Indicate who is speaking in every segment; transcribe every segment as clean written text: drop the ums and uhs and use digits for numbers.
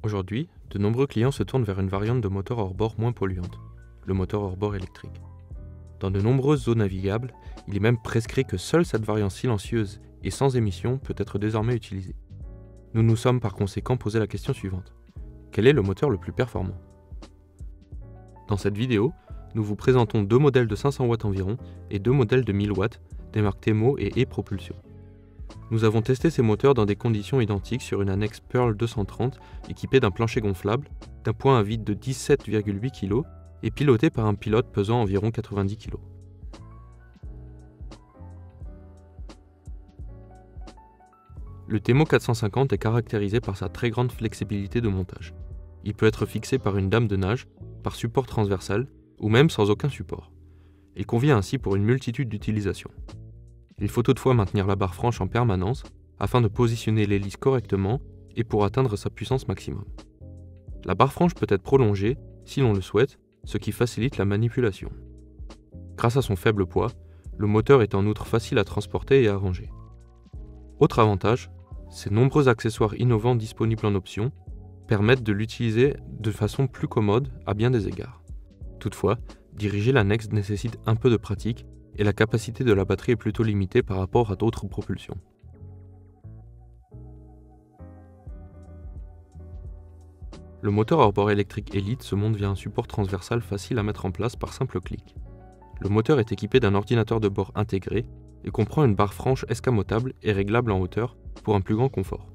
Speaker 1: Aujourd'hui, de nombreux clients se tournent vers une variante de moteur hors-bord moins polluante, le moteur hors-bord électrique. Dans de nombreuses eaux navigables, il est même prescrit que seule cette variante silencieuse et sans émission peut être désormais utilisée. Nous nous sommes par conséquent posé la question suivante. Quel est le moteur le plus performant ? Dans cette vidéo, nous vous présentons deux modèles de 500 watts environ et deux modèles de 1000 watts des marques Temo et E-Propulsion. Nous avons testé ces moteurs dans des conditions identiques sur une annexe Pearl 230 équipée d'un plancher gonflable, d'un point à vide de 17,8 kg et piloté par un pilote pesant environ 90 kg. Le Temo 450 est caractérisé par sa très grande flexibilité de montage. Il peut être fixé par une dame de nage, par support transversal ou même sans aucun support. Il convient ainsi pour une multitude d'utilisations. Il faut toutefois maintenir la barre franche en permanence afin de positionner l'hélice correctement et pour atteindre sa puissance maximum. La barre franche peut être prolongée si l'on le souhaite, ce qui facilite la manipulation. Grâce à son faible poids, le moteur est en outre facile à transporter et à ranger. Autre avantage, ces nombreux accessoires innovants disponibles en option permettent de l'utiliser de façon plus commode à bien des égards. Toutefois, diriger l'annexe nécessite un peu de pratique et la capacité de la batterie est plutôt limitée par rapport à d'autres propulsions. Le moteur hors-bord électrique Elite se monte via un support transversal facile à mettre en place par simple clic. Le moteur est équipé d'un ordinateur de bord intégré et comprend une barre franche escamotable et réglable en hauteur pour un plus grand confort.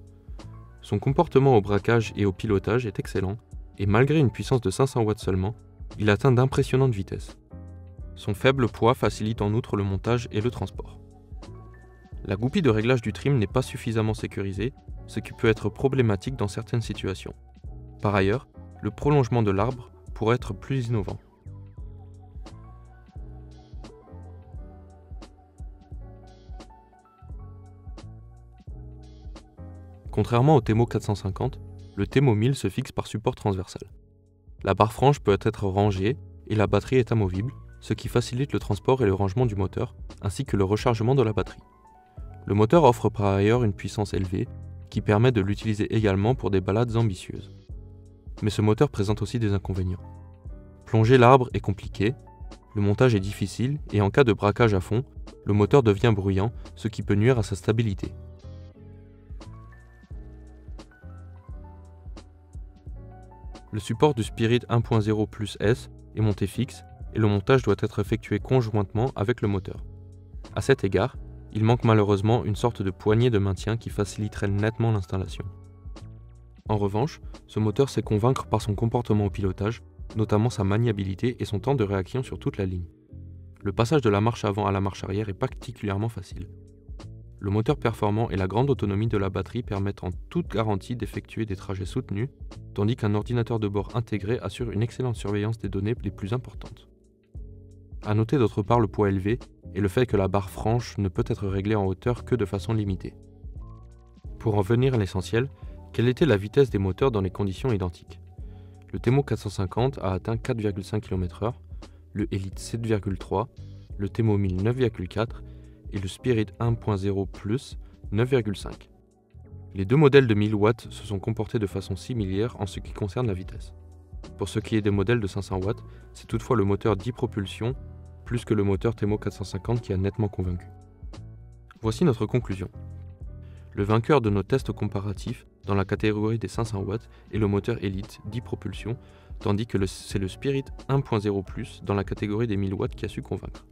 Speaker 1: Son comportement au braquage et au pilotage est excellent et malgré une puissance de 500 watts seulement, il atteint d'impressionnantes vitesses. Son faible poids facilite en outre le montage et le transport. La goupille de réglage du trim n'est pas suffisamment sécurisée, ce qui peut être problématique dans certaines situations. Par ailleurs, le prolongement de l'arbre pourrait être plus innovant. Contrairement au Temo 450, le Temo 1000 se fixe par support transversal. La barre franche peut être rangée et la batterie est amovible, ce qui facilite le transport et le rangement du moteur, ainsi que le rechargement de la batterie. Le moteur offre par ailleurs une puissance élevée, qui permet de l'utiliser également pour des balades ambitieuses. Mais ce moteur présente aussi des inconvénients. Plonger l'arbre est compliqué, le montage est difficile et en cas de braquage à fond, le moteur devient bruyant, ce qui peut nuire à sa stabilité. Le support du Spirit 1.0 Plus S est monté fixe et le montage doit être effectué conjointement avec le moteur. À cet égard, il manque malheureusement une sorte de poignée de maintien qui faciliterait nettement l'installation. En revanche, ce moteur sait convaincre par son comportement au pilotage, notamment sa maniabilité et son temps de réaction sur toute la ligne. Le passage de la marche avant à la marche arrière est particulièrement facile. Le moteur performant et la grande autonomie de la batterie permettent en toute garantie d'effectuer des trajets soutenus, tandis qu'un ordinateur de bord intégré assure une excellente surveillance des données les plus importantes. À noter d'autre part le poids élevé et le fait que la barre franche ne peut être réglée en hauteur que de façon limitée. Pour en venir à l'essentiel, quelle était la vitesse des moteurs dans les conditions identiques ? Le Temo 450 a atteint 4,5 km/h, le Elite 7,3, le Temo 1000 9,4 et le Spirit 1.0 Plus 9,5. Les deux modèles de 1000 watts se sont comportés de façon similaire en ce qui concerne la vitesse. Pour ce qui est des modèles de 500 watts, c'est toutefois le moteur d'e-propulsion plus que le moteur Temo 450 qui a nettement convaincu. Voici notre conclusion. Le vainqueur de nos tests comparatifs dans la catégorie des 500 watts est le moteur Elite d'e-propulsion, tandis que c'est le Spirit 1.0 Plus dans la catégorie des 1000 watts qui a su convaincre.